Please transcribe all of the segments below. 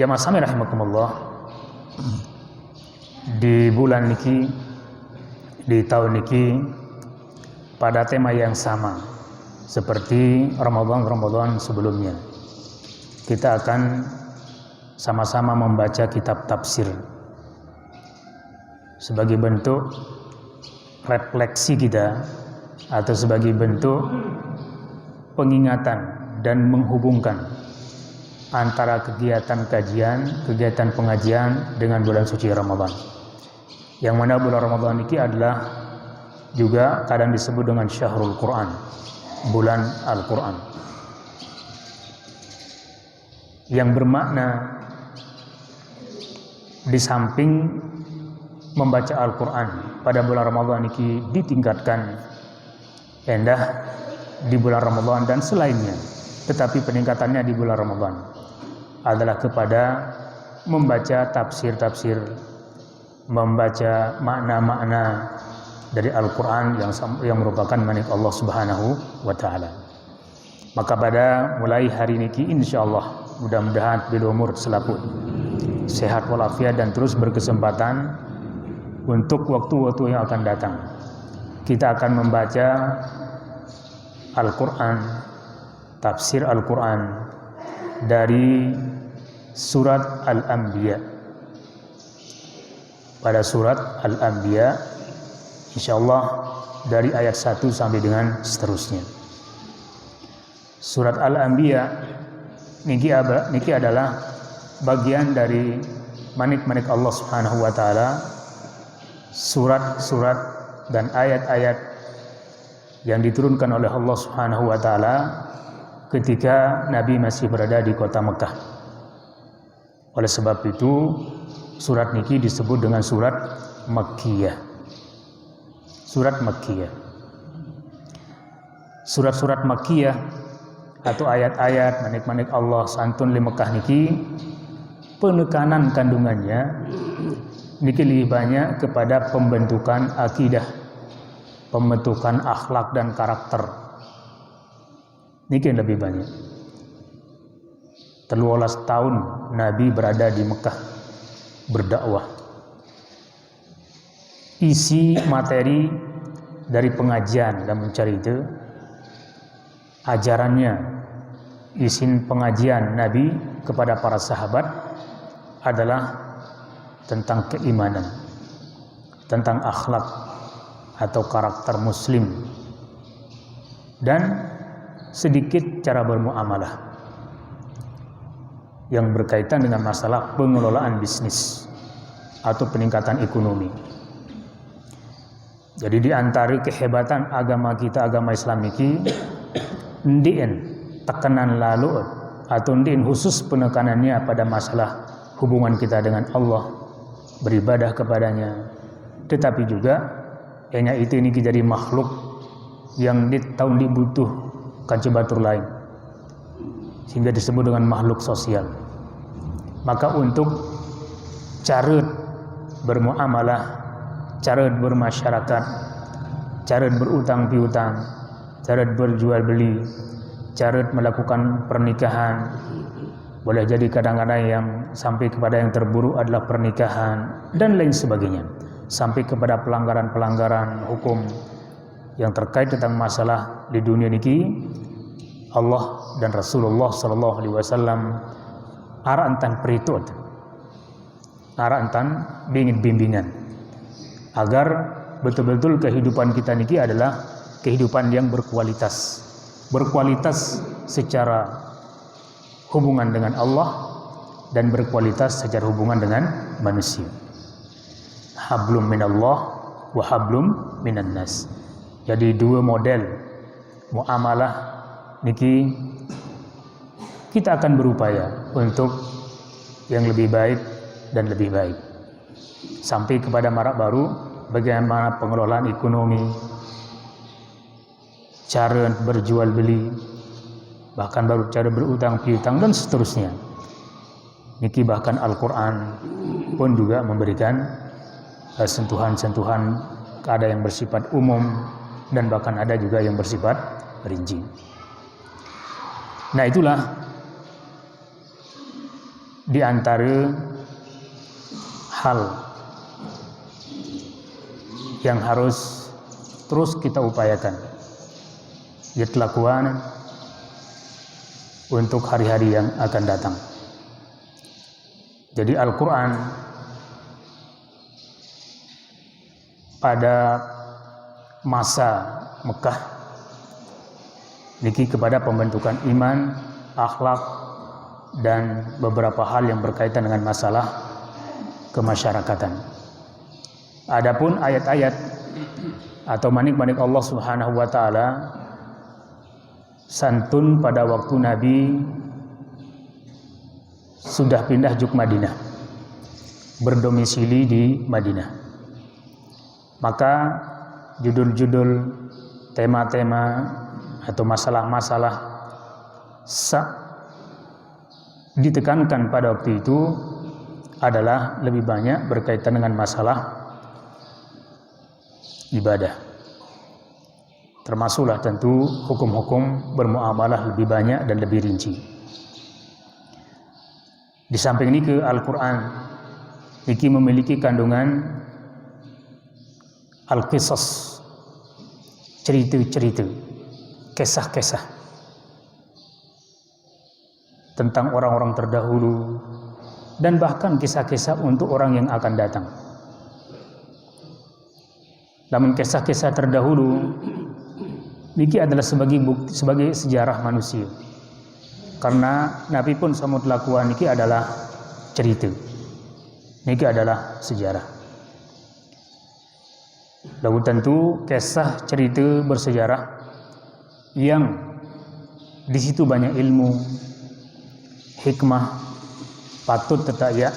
Jamaah sami rahimakumullah, di bulan niki, di tahun niki, pada tema yang sama seperti Ramadan sebelumnya, kita akan sama-sama membaca kitab tafsir sebagai bentuk refleksi kita atau sebagai bentuk pengingatan dan menghubungkan antara kegiatan kajian, kegiatan pengajian dengan bulan suci Ramadan. Yang mana bulan Ramadan ini adalah juga kadang disebut dengan Syahrul Quran, bulan Al-Quran, yang bermakna di samping membaca Al-Quran pada bulan Ramadan ini ditingkatkan endah di bulan Ramadan dan selainnya, tetapi peningkatannya di bulan Ramadan adalah kepada membaca tafsir-tafsir, membaca makna-makna dari Al-Quran yang merupakan milik Allah Subhanahu wa Ta'ala. Maka pada mulai hari ini insyaallah, mudah-mudahan bil umur selaput, sehat walafiat dan terus berkesempatan untuk waktu-waktu yang akan datang, kita akan membaca Al-Quran, tafsir Al-Quran dari surat Al-Anbiya. Pada surat Al-Anbiya, insyaallah dari ayat 1 sampai dengan seterusnya. Surat Al-Anbiya niki adalah bagian dari manik-manik Allah Subhanahu wa Ta'ala, surat-surat dan ayat-ayat yang diturunkan oleh Allah Subhanahu wa Ta'ala ketika Nabi masih berada di kota Mekah. Oleh sebab itu surat niki disebut dengan surat Makkiyah. Surat Makkiyah. Surat-surat Makkiyah atau ayat-ayat manik-manik Allah santun di Mekah niki, penekanan kandungannya niki lebih banyak kepada pembentukan akidah, pembentukan akhlak dan karakter. Niki yang lebih banyak. 13 tahun Nabi berada di Mekah berdakwah. Isi materi dari pengajian dan mencari itu, ajarannya, isi pengajian Nabi kepada para sahabat adalah tentang keimanan, tentang akhlak atau karakter muslim, dan sedikit cara bermuamalah yang berkaitan dengan masalah pengelolaan bisnis atau peningkatan ekonomi. Jadi di antara kehebatan agama kita, agama Islam ini, ndien tekanan lalu atau ndien khusus penekanannya pada masalah hubungan kita dengan Allah, beribadah kepadanya, tetapi juga hanya itu ini jadi makhluk yang tahun dibutuhkan cebatur lain, sehingga disebut dengan makhluk sosial. Maka untuk cara bermuamalah, cara bermasyarakat, cara berutang piutang, cara berjual beli, cara melakukan pernikahan, boleh jadi kadang-kadang yang sampai kepada yang terburuk adalah pernikahan dan lain sebagainya, sampai kepada pelanggaran-pelanggaran hukum yang terkait tentang masalah di dunia niki. Allah dan Rasulullah sallallahu alaihi wasallam arantan peritut, arantan bimbingan agar betul-betul kehidupan kita niki adalah kehidupan yang berkualitas secara hubungan dengan Allah dan berkualitas secara hubungan dengan manusia. Hablum minallah wa hablum minan nas. Jadi dua model muamalah niki kita akan berupaya untuk yang lebih baik dan lebih baik, sampai kepada marak baru bagaimana pengelolaan ekonomi, cara berjual beli, bahkan baru cara berutang piutang dan seterusnya. Niki bahkan Al-Quran pun juga memberikan sentuhan-sentuhan, ada yang bersifat umum dan bahkan ada juga yang bersifat rinci. Nah itulah di antara hal yang harus terus kita upayakan dilakukan untuk hari-hari yang akan datang. Jadi Al-Quran pada masa Mekah niki kepada pembentukan iman, akhlak, dan beberapa hal yang berkaitan dengan masalah kemasyarakatan. Adapun ayat-ayat atau manik-manik Allah Subhanahu wa taala santun pada waktu Nabi sudah pindah juk Madinah, berdomisili di Madinah. Maka judul-judul, tema-tema atau masalah-masalah ditekankan pada waktu itu adalah lebih banyak berkaitan dengan masalah ibadah. Termasuklah tentu hukum-hukum bermuamalah lebih banyak dan lebih rinci. Di samping ini ke Al-Quran niki memiliki kandungan al-qisas, cerita-cerita, kisah-kisah tentang orang-orang terdahulu dan bahkan kisah-kisah untuk orang yang akan datang. Namun kisah-kisah terdahulu niki adalah sebagai sejarah manusia. Karena Nabi pun samut lakuan niki adalah cerita. Niki adalah sejarah. Lalu tentu kisah cerita bersejarah yang di situ banyak ilmu, hikmah, patut tetaya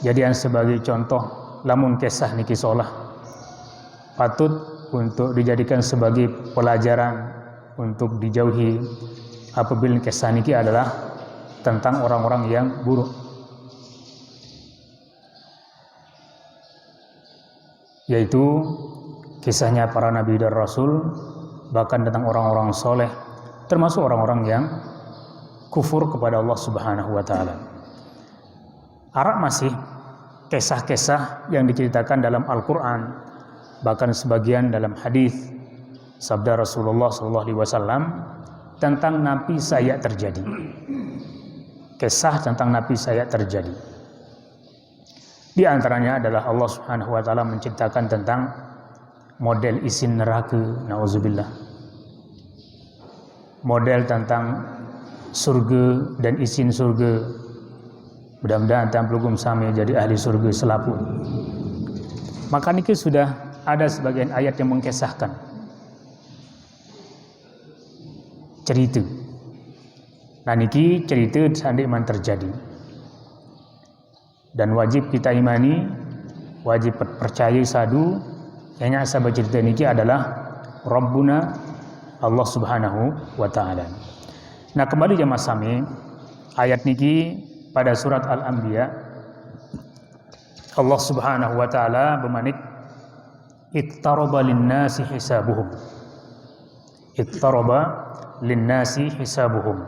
jadian sebagai contoh. Lamun kisah niki solah patut untuk dijadikan sebagai pelajaran untuk dijauhi apabila kisah niki adalah tentang orang-orang yang buruk, yaitu kisahnya para nabi dan rasul, bahkan tentang orang-orang soleh, termasuk orang-orang yang kufur kepada Allah Subhanahu wa taala. Arab masih kisah-kisah yang diceritakan dalam Al-Quran, bahkan sebagian dalam hadis sabda Rasulullah SAW tentang nabi saya terjadi. Kisah tentang nabi saya terjadi. Di antaranya adalah Allah Subhanahu wa taala menceritakan tentang model isin neraka, nauzubillah. Model tentang surga dan isin surga. Mudah-mudahan tampilkum sami jadi ahli surga selapu. Maka niki sudah ada sebagian ayat yang mengkisahkan cerita. Nah niki cerita seandainya terjadi. Dan wajib kita imani, wajib percaya sadu yang asal cerita niki adalah Rabbuna Allah Subhanahu wa taala. Nah kembali jamaah sami, ayat niki pada surat Al-Anbiya Allah Subhanahu wa taala bermanik iqtaraba lin-nasi hisabuhum. Iqtaraba lin-nasi hisabuhum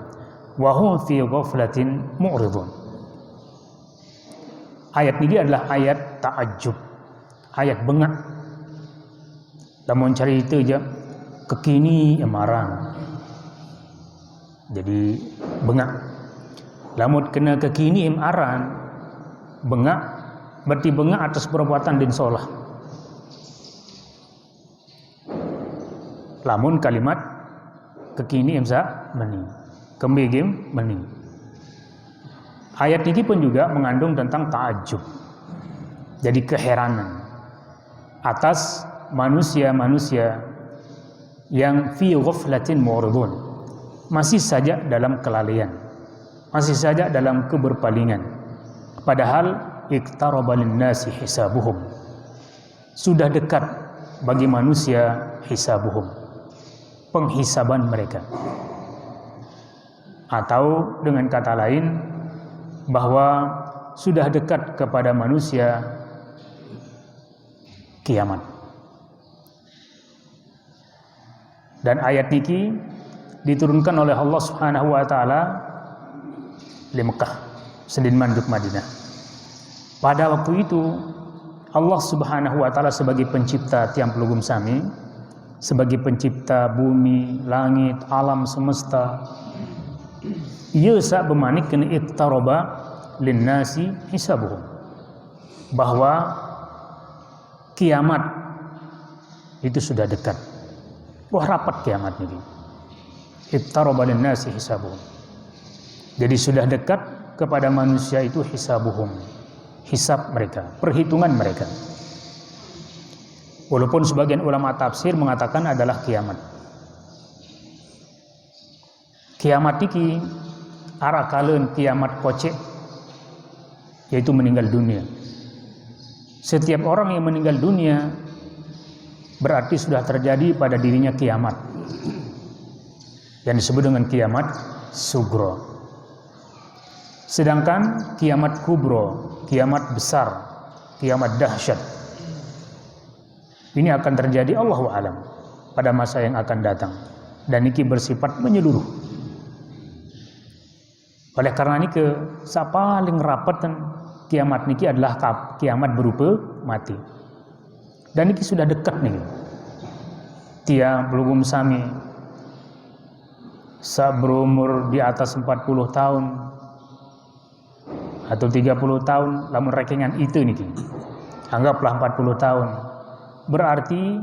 wa hum fi ghaflatin mu'ridun. Ayat ini adalah ayat ta'ajub, ayat bengak. Lamun cari itu aja kekini emaran. Jadi bengak. Lamun kena kekini emaran, bengak berarti bengak atas perbuatan din solah. Lamun kalimat kekini emsa meni, kembegim meni. Ayat ini pun juga mengandung tentang ta'ajub. Jadi keheranan atas manusia-manusia yang fi ghaflatin mu'ridun, masih saja dalam kelalaian, masih saja dalam keberpalingan. Padahal iqtaraba lin-nasi hisabuhum, sudah dekat bagi manusia hisabuhum, penghisaban mereka. Atau dengan kata lain bahwa sudah dekat kepada manusia kiamat. Dan ayat ini diturunkan oleh Allah Subhanahu wa taala di Mekah sedin manduk Madinah. Pada waktu itu Allah Subhanahu wa taala sebagai pencipta tiang pelugum sami, sebagai pencipta bumi, langit, alam semesta, ia sak bermanik kena iqtaraba linnasi hisabuhum, bahwa kiamat itu sudah dekat. Wah, rapat kiamat ini. Iqtaraba linnasi hisabuhum. Jadi sudah dekat kepada manusia itu hisabuhum, hisab mereka, perhitungan mereka. Walaupun sebagian ulama tafsir mengatakan adalah kiamat. Kiamat iki arakaleun kiamat kocek, yaitu meninggal dunia. Setiap orang yang meninggal dunia berarti sudah terjadi pada dirinya kiamat, yang disebut dengan kiamat sugro. Sedangkan kiamat kubro, kiamat besar, kiamat dahsyat, ini akan terjadi Allahu a'lam pada masa yang akan datang, dan ini bersifat menyeluruh. Oleh karena ini paling rapatan kiamat niki adalah kiamat berupa mati. Dan niki sudah dekat nih. Tiang pelugum sami berumur di atas 40 tahun atau 30 tahun, lamun rekengan itu niki. Anggaplah 40 tahun. Berarti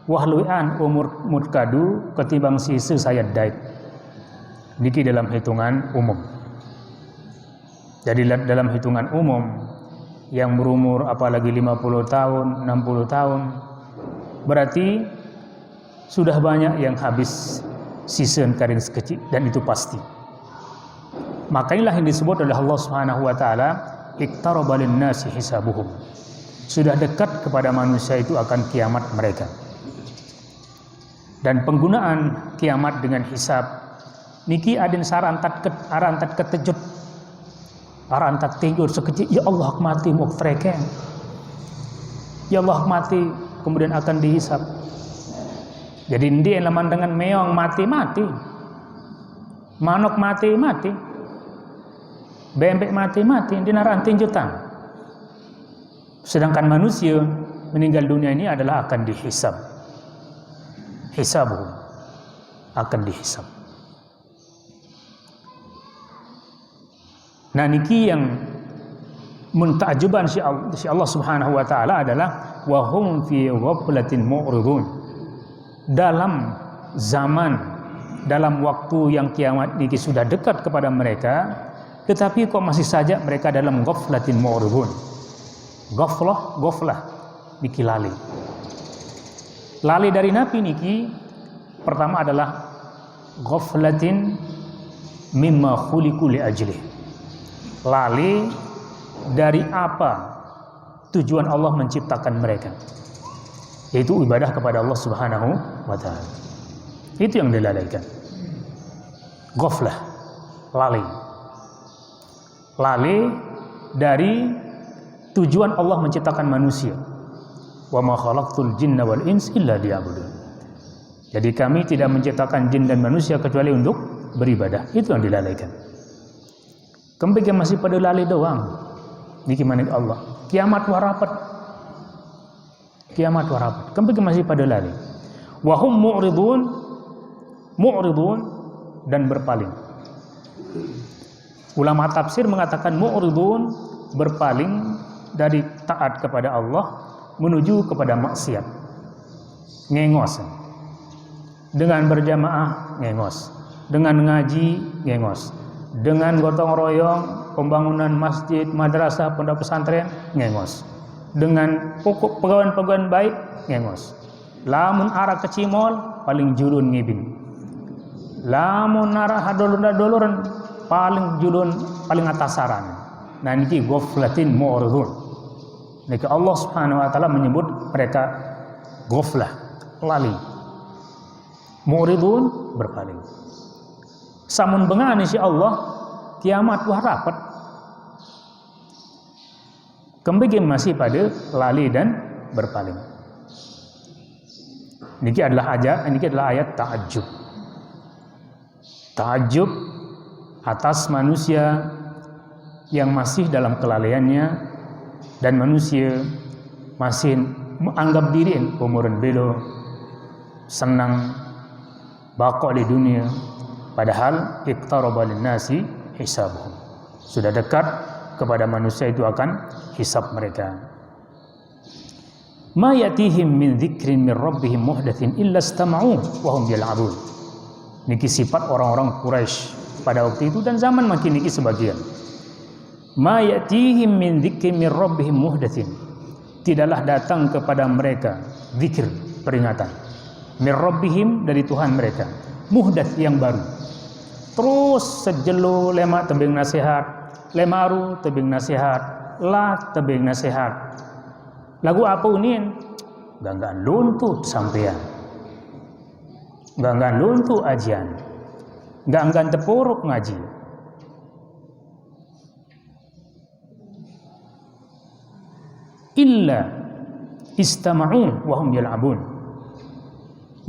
wahluan umur murkadu ketimbang sisi saya daik. Niki dalam hitungan umum. Jadi dalam hitungan umum yang berumur apalagi 50 tahun, 60 tahun, berarti sudah banyak yang habis season karir sekecil, dan itu pasti. Maka inilah yang disebut oleh Allah Subhanahu wa taala iqtaraba linnasi hisabuhum. Sudah dekat kepada manusia itu akan kiamat mereka. Dan penggunaan kiamat dengan hisab niki adin sarantat ketejut, arantat tinggur sekecil, ya Allah mati mau treken, ya Allah mati kemudian akan dihisab. Jadi dia laman dengan meong mati, manuk mati, bembek mati, dia naran tinjutan. Sedangkan manusia meninggal dunia ini adalah akan dihisab, hisabuhum, akan dihisab. Nah niki yang muntajuban si Allah Subhanahu wa taala adalah wahum fi ghaflatin mu'ridun. Dalam zaman, dalam waktu yang kiamat niki sudah dekat kepada mereka, tetapi kok masih saja mereka dalam ghaflatin mu'ridun. Ghaflah niki lali. Lali dari napi niki pertama adalah ghaflatin mimma khuliqu li ajlih. Lali dari apa tujuan Allah menciptakan mereka, yaitu ibadah kepada Allah Subhanahu wa taala. Itu yang dilalaikan. Ghaflah, lali dari tujuan Allah menciptakan manusia. Wa ma khalaqtul jinna wal ins illa liya'budun. Jadi kami tidak menciptakan jin dan manusia kecuali untuk beribadah. Itu yang dilalaikan. Kembali masih pada lali doang. Niki manik Allah. Kiamat warapat. Kembali masih pada lali. Wahum mu'ridun dan berpaling. Ulama tafsir mengatakan mu'ridun berpaling dari taat kepada Allah menuju kepada maksiat. Ngengos. Dengan berjamaah ngengos. Dengan ngaji ngengos. Dengan gotong royong pembangunan masjid, madrasah, pondok pesantren ngengos. Dengan pokok pegawai baik ngengos. Lamun arah kecimol paling julun ngibing. Lamun arah hadolun paling julun paling atasaran. Nah niki ghaflatin mu'ridun. Niki Allah Subhanahu wa taala menyebut mereka ghaflah, lali. Mu'ridun berpaling. Samun bengani si Allah kiamat wah rapat. Kembali masih pada lali dan berpaling. Niki adalah ayat ta'ajjub. Ta'ajjub atas manusia yang masih dalam kelalaiannya dan manusia masih menganggap diri umuran belo, senang bakok di dunia, padahal iqtaraba linnasi hisabuhum, sudah dekat kepada manusia itu akan hisab mereka. Ma yatihim min dzikrin min rabbihim muhdatsin illa istama'u wa hum yal'abun. Niki sifat orang-orang Quraisy pada waktu itu dan zaman makin niki sebagian. Ma yatihim min dzikrin min rabbihim muhdatsin, tidaklah datang kepada mereka zikir, peringatan, min rabbihim, dari Tuhan mereka, muhdats, yang baru. Terus sejelo lemak tebing nasihat, lemaru tebing nasihat, lah tebing nasihat. Lagu apa unin? Ganggan luntut sampean, ganggan luntut ajian, ganggan tepuruk ngaji. Illa istama'u wa hum yal'abun,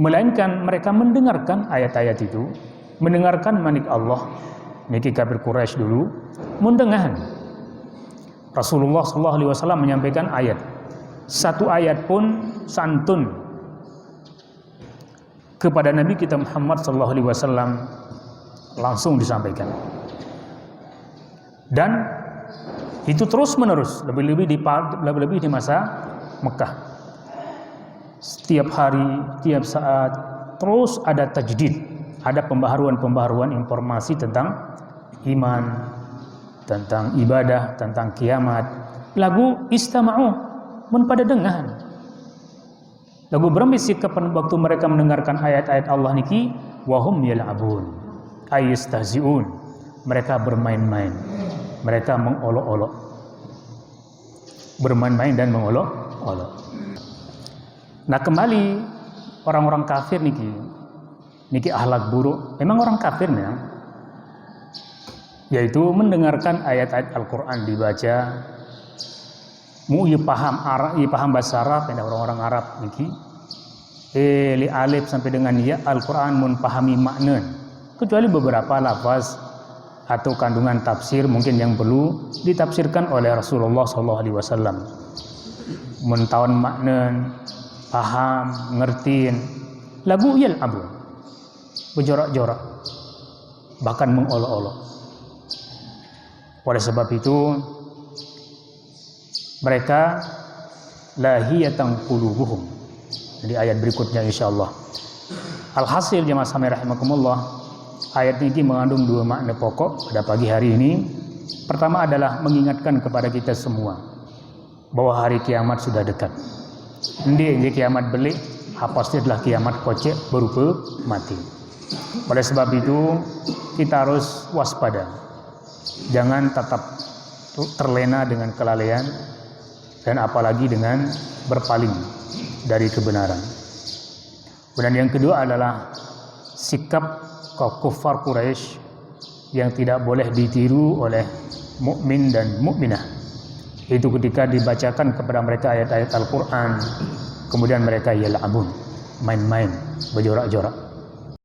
melainkan mereka mendengarkan ayat-ayat itu, mendengarkan manik Allah. Niki kafir Quraisy dulu mendengar Rasulullah SAW menyampaikan ayat, satu ayat pun santun kepada Nabi kita Muhammad SAW langsung disampaikan, dan itu terus menerus, lebih-lebih di masa Mekah. Setiap hari, tiap saat terus ada tajdid, ada pembaharuan informasi tentang iman, tentang ibadah, tentang kiamat. Lagu istama'u, mun pada dengar. Lagu berembisi kapan waktu mereka mendengarkan ayat-ayat Allah niki, wahum yal'abun, ayastahzi'un, mereka bermain-main, mereka mengolok-olok, bermain-main dan mengolok-olok. Nah, kembali orang-orang kafir niki akhlak buruk. Memang orang kafirnya, yaitu mendengarkan ayat-ayat Al-Quran dibaca, paham Arab, paham bahasa Arab, orang-orang Arab niki, li alif sampai dengan ya Al-Quran mun pahami makna, kecuali beberapa lafaz atau kandungan tafsir mungkin yang perlu ditafsirkan oleh Rasulullah SAW. Mun taun makna, paham, ngertiin, lagu yal'abun, berjorak-jorak, bahkan mengolok-olok. Oleh sebab itu mereka lahiyatan qulubuhum. Jadi ayat berikutnya insyaallah. Alhasil jemaah sekalian rahimakumullah, ayat ini mengandung dua makna pokok pada pagi hari ini. Pertama adalah mengingatkan kepada kita semua bahwa hari kiamat sudah dekat. Ini kiamat belik, pasti adalah kiamat kocek berupa mati. Oleh sebab itu kita harus waspada, jangan tetap terlena dengan kelalaian dan apalagi dengan berpaling dari kebenaran. Dan yang kedua adalah sikap kaum kufar Quraisy yang tidak boleh ditiru oleh mukmin dan mukminah. Itu ketika dibacakan kepada mereka ayat-ayat Al-Quran, kemudian mereka yal'abun, main-main, berjorak-jorak.